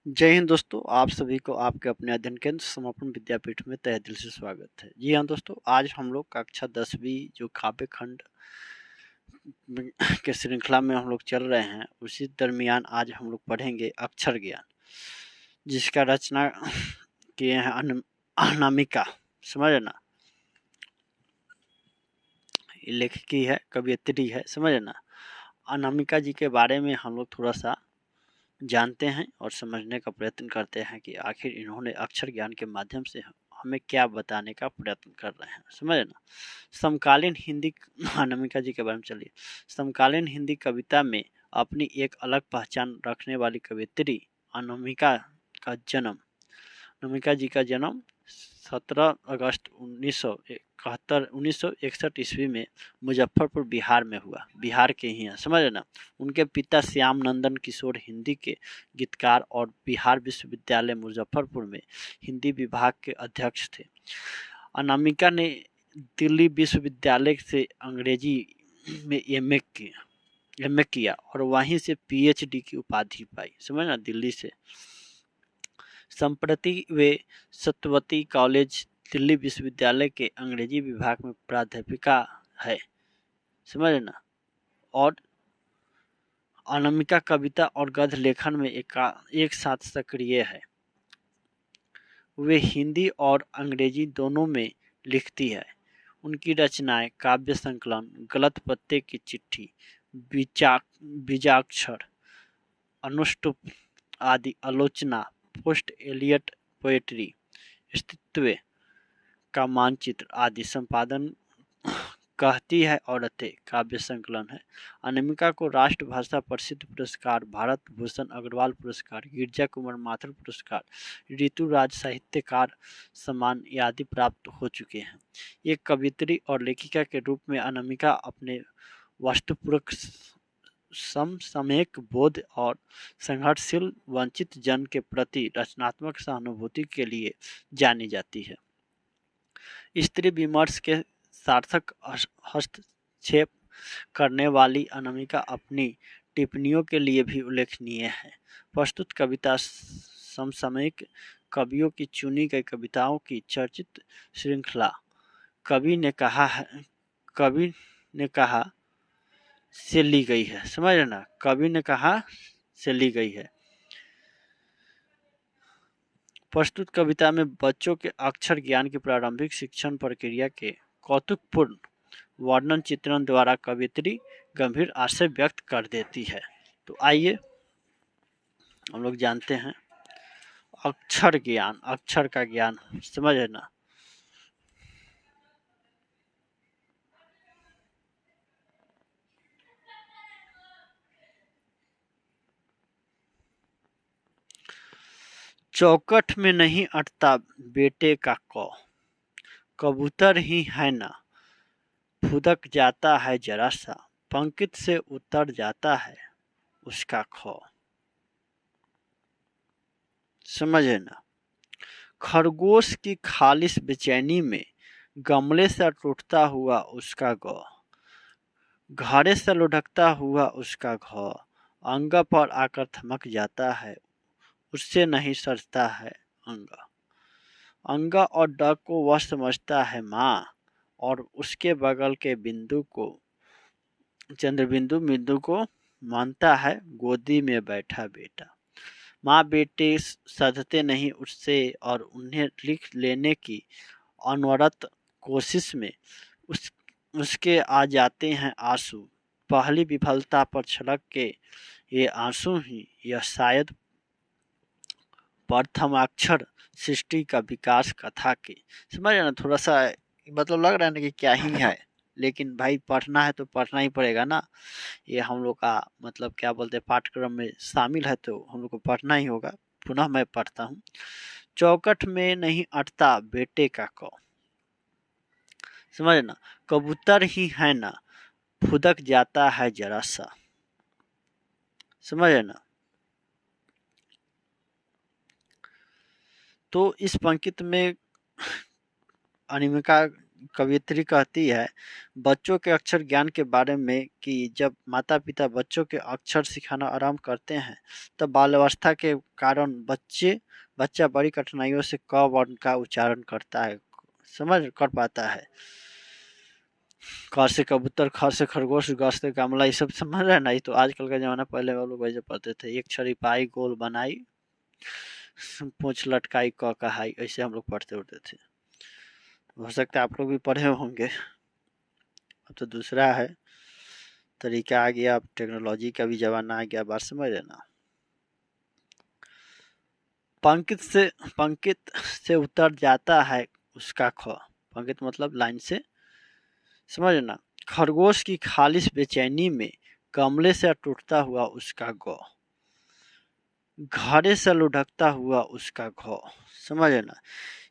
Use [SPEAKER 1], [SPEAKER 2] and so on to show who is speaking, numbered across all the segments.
[SPEAKER 1] जय हिंद दोस्तों, आप सभी को आपके अपने अध्ययन केंद्र समर्पण विद्यापीठ में तहे दिल से स्वागत है। जी हाँ दोस्तों, आज हम लोग कक्षा 10वीं जो काव्य खंड के श्रृंखला में हम लोग चल रहे हैं, उसी दरमियान आज हम लोग पढ़ेंगे अक्षर ज्ञान, जिसका रचना किए हैं अनामिका। समझ ना, लेखकी है, कवियत्री है, समझ ना। अनामिका जी के बारे में हम लोग थोड़ा सा जानते हैं और समझने का प्रयत्न करते हैं कि आखिर इन्होंने अक्षर ज्ञान के माध्यम से हमें क्या बताने का प्रयत्न कर रहे हैं। समझ ना। समकालीन हिंदी अनामिका जी के बारे में चलिए। समकालीन हिंदी कविता में अपनी एक अलग पहचान रखने वाली कवियत्री अनामिका का जन्म अनामिका जी का जन्म 17 अगस्त 1961 ईस्वी में मुजफ्फरपुर बिहार में हुआ। बिहार के ही हैं, समझ ना। उनके पिता श्याम नंदन किशोर हिंदी के गीतकार और बिहार विश्वविद्यालय मुजफ्फरपुर में हिंदी विभाग के अध्यक्ष थे। अनामिका ने दिल्ली विश्वविद्यालय से अंग्रेजी में एमए किया और वहीं से पीएचडी की उपाधि पाई। समझ ना, दिल्ली से। संप्रति वे सत्यवती कॉलेज दिल्ली विश्वविद्यालय के अंग्रेजी विभाग में प्राध्यापिका है। समझ ना। और अनामिका कविता और गद्य लेखन में एक साथ सक्रिय है। वे हिंदी और अंग्रेजी दोनों में लिखती है। उनकी रचनाएं काव्य संकलन, गलत पत्ते की चिट्ठी, बीजाक्षर, अनुष्टुप आदि आलोचना, पोस्ट एलियट पोएट्री, अस्तित्व का मानचित्र आदि संपादन कहती है औरतें काव्य संकलन है। अनामिका को राष्ट्रभाषा प्रसिद्ध पुरस्कार, भारत भूषण अग्रवाल पुरस्कार, गिरजा कुमार माथुर पुरस्कार, ऋतुराज साहित्यकार सम्मान आदि प्राप्त हो चुके हैं। एक कवियत्री और लेखिका के रूप में अनामिका अपने वास्तुपूर्वक समसामयिक बोध और संघर्षशील वंचित जन के प्रति रचनात्मक सहानुभूति के लिए जानी जाती है। स्त्री विमर्श के सार्थक हस्तक्षेप करने वाली अनामिका अपनी टिप्पणियों के लिए भी उल्लेखनीय है। प्रस्तुत कविता समसामयिक कवियों की चुनी गई कविताओं की चर्चित श्रृंखला कवि ने कहा से ली गई है। समझ रहे ना, कवि ने कहा से ली गई है। प्रस्तुत कविता में बच्चों के अक्षर ज्ञान की प्रारंभिक शिक्षण प्रक्रिया के कौतुकपूर्ण वर्णन चित्रण द्वारा कवियत्री गंभीर आशय व्यक्त कर देती है। तो आइए हम लोग जानते हैं अक्षर ज्ञान, अक्षर का ज्ञान। समझ है ना। चौकट में नहीं अटता बेटे का कौ, कबूतर ही है ना, फुदक जाता है जरा सा, पंक्ति से उतर जाता है उसका खौ। समझे ना। खरगोश की खालिश बेचैनी में गमले से टूटता हुआ उसका गौ, घड़े से लुढ़कता हुआ उसका घौ, अंग पर आकर थमक जाता है, उससे नहीं सजता है अंगा। अंगा और डग को वह समझता है माँ, और उसके बगल के बिंदु को चंद्रबिंदु बिंदु को मानता है गोदी में बैठा बेटा। माँ बेटे सधते नहीं उससे और उन्हें लिख लेने की अनवरत कोशिश में उसके आ जाते हैं आंसू। पहली विफलता पर छलक के ये आंसू ही यह शायद प्रथमाक्षर सृष्टि का विकास कथा के। समझ ना, थोड़ा सा मतलब लग रहा है ना कि क्या ही है, लेकिन भाई पढ़ना है तो पढ़ना ही पड़ेगा ना। ये हम लोग का मतलब क्या बोलते हैं पाठ्यक्रम में शामिल है, तो हम लोग को पढ़ना ही होगा। पुनः मैं पढ़ता हूँ। चौकट में नहीं अटता बेटे का कौ, समझ ना, कबूतर ही है ना, फुदक जाता है जरा सा। समझ ना। तो इस पंक्ति में अनामिका कवियत्री कहती है बच्चों के अक्षर ज्ञान के बारे में कि जब माता पिता बच्चों के अक्षर सिखाना आरंभ करते हैं तब बाल्यावस्था के कारण बच्चा बड़ी कठिनाइयों से क वर्ण का उच्चारण करता है, समझ कर पाता है। क से कबूतर, ख से खरगोश, ग से गमला, ये सब समझ रहे हैं ना। ये तो आजकल का जमाना, पहले वो लोग वैसे पढ़ते थे, एक छड़ी पाई गोल बनाई पूंछ लटकाई क कहाई, ऐसे हम लोग पढ़ते उठते थे। हो सकता है आप लोग भी पढ़े होंगे। अब तो दूसरा है तरीका आ गया, अब टेक्नोलॉजी का भी जमाना आ गया, बात समझ रहे ना। पंकित से उतर जाता है उसका ख, पंकित मतलब लाइन से, समझ ना। खरगोश की खालिश बेचैनी में कमले से टूटता हुआ उसका ग, घड़े से लुढ़कता हुआ उसका घ, समझ ना।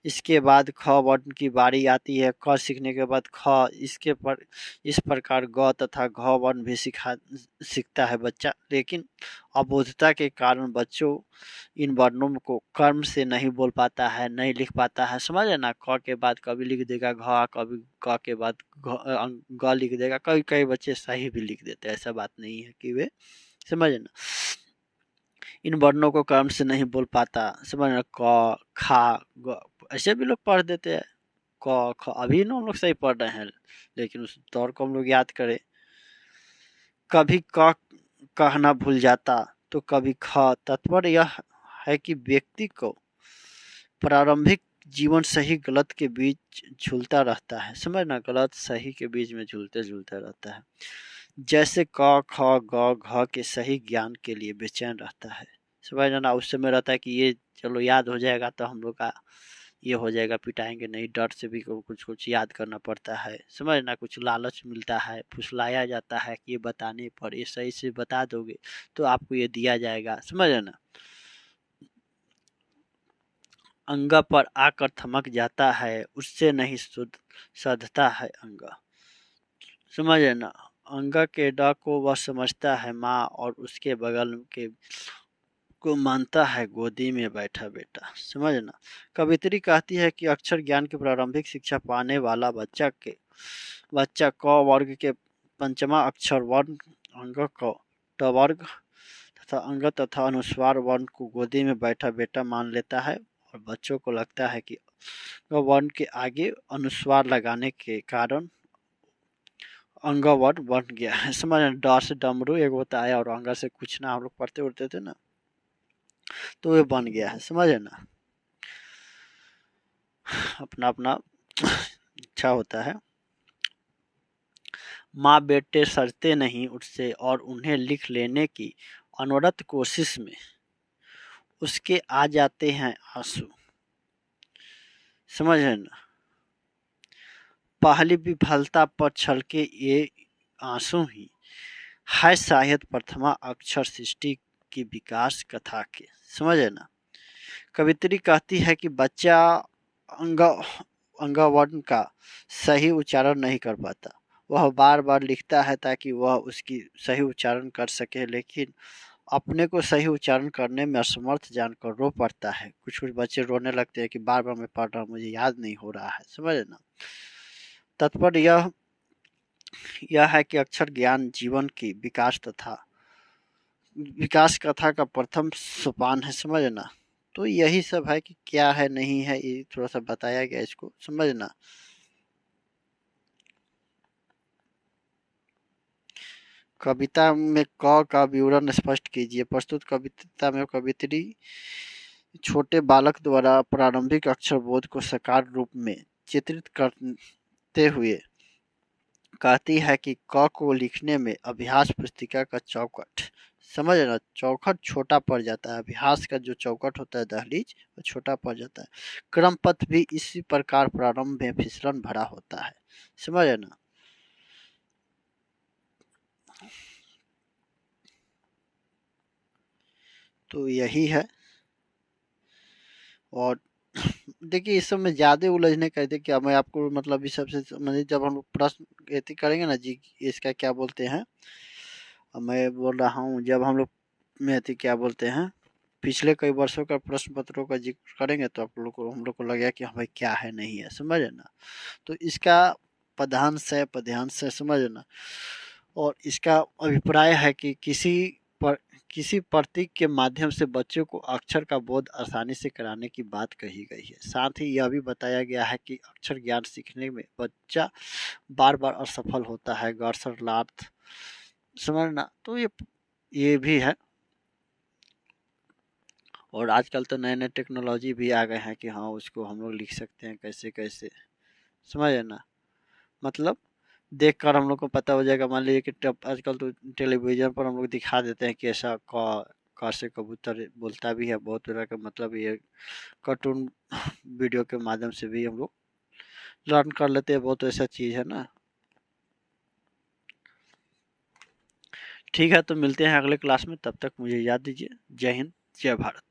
[SPEAKER 1] इसके बाद ख वर्ण की बारी आती है। क सीखने के बाद ख, इस प्रकार ग तथा घ वर्ण भी सीखता है बच्चा, लेकिन अबोधता के कारण बच्चों इन वर्णों को कर्म से नहीं बोल पाता है, नहीं लिख पाता है, समझ है ना। क के बाद कभी लिख देगा घ, कभी क के बाद ग लिख देगा, कभी कई बच्चे सही भी लिख देते हैं, ऐसा बात नहीं है कि वे, समझ ना। इन वर्णों को कर्म से नहीं बोल पाता, समझ ना। क खा ग ऐसे भी लोग पढ़ देते हैं। क ख अभी ना हम लोग सही पढ़ रहे हैं, लेकिन उस दौर को हम लोग याद करें। कभी क कहना भूल जाता तो कभी ख। तात्पर्य यह है कि व्यक्ति को प्रारंभिक जीवन सही गलत के बीच झूलता रहता है, समझ ना। गलत सही के बीच में झूलते झूलते रहता है। जैसे क ख ग घ के सही ज्ञान के लिए बेचैन रहता है, समझ ना। उस समय रहता है कि ये चलो याद हो जाएगा तो हम लोग का ये हो जाएगा, पिटाएंगे नहीं, डर से भी कुछ कुछ याद करना पड़ता है, समझ ना। कुछ लालच मिलता है, फुसलाया जाता है कि ये बताने पर, ये सही से बता दोगे तो आपको ये दिया जाएगा, समझ ना। अंगा पर आकर थमक जाता है, उससे नहीं सधता है अंगा, समझ ना। अंगा के डा को वह समझता है माँ, और उसके बगल के को मानता है गोदी में बैठा बेटा, समझ ना। कवित्री कहती है कि अक्षर ज्ञान की प्रारंभिक शिक्षा पाने वाला बच्चा क वर्ग के पंचमा अक्षर वर्ण अंग क, ट वर्ग तथा अंग तथा अनुस्वार वर्ण को गोदी में बैठा बेटा मान लेता है, और बच्चों को लगता है कि वर्ण के आगे अनुस्वार लगाने के कारण अंग वर्ण बन गया है, समझ। ड से डमरू एक होता है, और अंग से कुछ ना, हम लोग पढ़ते उड़ते थे ना, तो ये बन गया है, समझ ना। अपना अपना इच्छा होता है। माँ बेटे सड़ते नहीं उससे, और उन्हें लिख लेने की अनवरत कोशिश में उसके आ जाते हैं आंसू, समझ है ना। पहली विफलता पर छलके ये आंसू ही है शायद प्रथमा अक्षर सृष्टि की विकास कथा के, समझ है ना। कवित्री कहती है कि बच्चा अंगवर्ण का सही उच्चारण नहीं कर पाता, वह बार बार लिखता है ताकि वह उसकी सही उच्चारण कर सके, लेकिन अपने को सही उच्चारण करने में असमर्थ जानकर रो पड़ता है। कुछ कुछ बच्चे रोने लगते हैं कि बार बार मैं पढ़ रहा हूँ, मुझे याद नहीं हो रहा है, समझ ना। तात्पर्य यह है कि अक्षर ज्ञान जीवन की विकास कथा का प्रथम सोपान है, समझना। तो यही सब है कि क्या है नहीं है, ये थोड़ा सा बताया गया, इसको समझना। कविता में क का विवरण स्पष्ट कीजिए। प्रस्तुत कविता में कवित्री छोटे बालक द्वारा प्रारंभिक अक्षर बोध को साकार रूप में चित्रित करते हुए कहती है कि क को लिखने में अभ्यास पुस्तिका का चौखट, समझ ना, चौखट छोटा पड़ जाता है। अभ्यास का जो चौखट होता है दहलीज, वो छोटा पड़ जाता है। क्रम पथ भी इसी प्रकार प्रारंभ में फिसलन भरा होता है, समझ ना। तो यही है। और देखिए इस सब में ज्यादा उलझने कहते क्या, मैं आपको मतलब इस सबसे मतलब जब हम लोग प्रश्न एथी करेंगे ना जी, इसका क्या बोलते हैं, मैं बोल रहा हूँ, जब हम लोग में एथी क्या बोलते हैं, पिछले कई वर्षों का प्रश्न पत्रों का जिक्र करेंगे तो आप लोग को हम लोग को लगेगा कि हाँ भाई क्या है नहीं है, समझे ना। तो इसका पद्यांश से समझे ना। और इसका अभिप्राय है कि किसी प्रतीक के माध्यम से बच्चों को अक्षर का बोध आसानी से कराने की बात कही गई है। साथ ही यह भी बताया गया है कि अक्षर ज्ञान सीखने में बच्चा बार बार असफल होता है, गर्सलार्थ समझना। तो ये भी है। और आजकल तो नए नए टेक्नोलॉजी भी आ गए हैं कि हाँ उसको हम लोग लिख सकते हैं कैसे कैसे, समझे ना। मतलब देख कर हम लोग को पता हो जाएगा। मान लीजिए कि आजकल तो टेलीविजन पर हम लोग दिखा देते हैं कि ऐसा क से कबूतर बोलता भी है, बहुत तरह का मतलब ये कार्टून वीडियो के माध्यम से भी हम लोग लर्न कर लेते हैं, बहुत ऐसा चीज़ है ना। ठीक है, तो मिलते हैं अगले क्लास में, तब तक मुझे याद दीजिए। जय हिंद, जय भारत।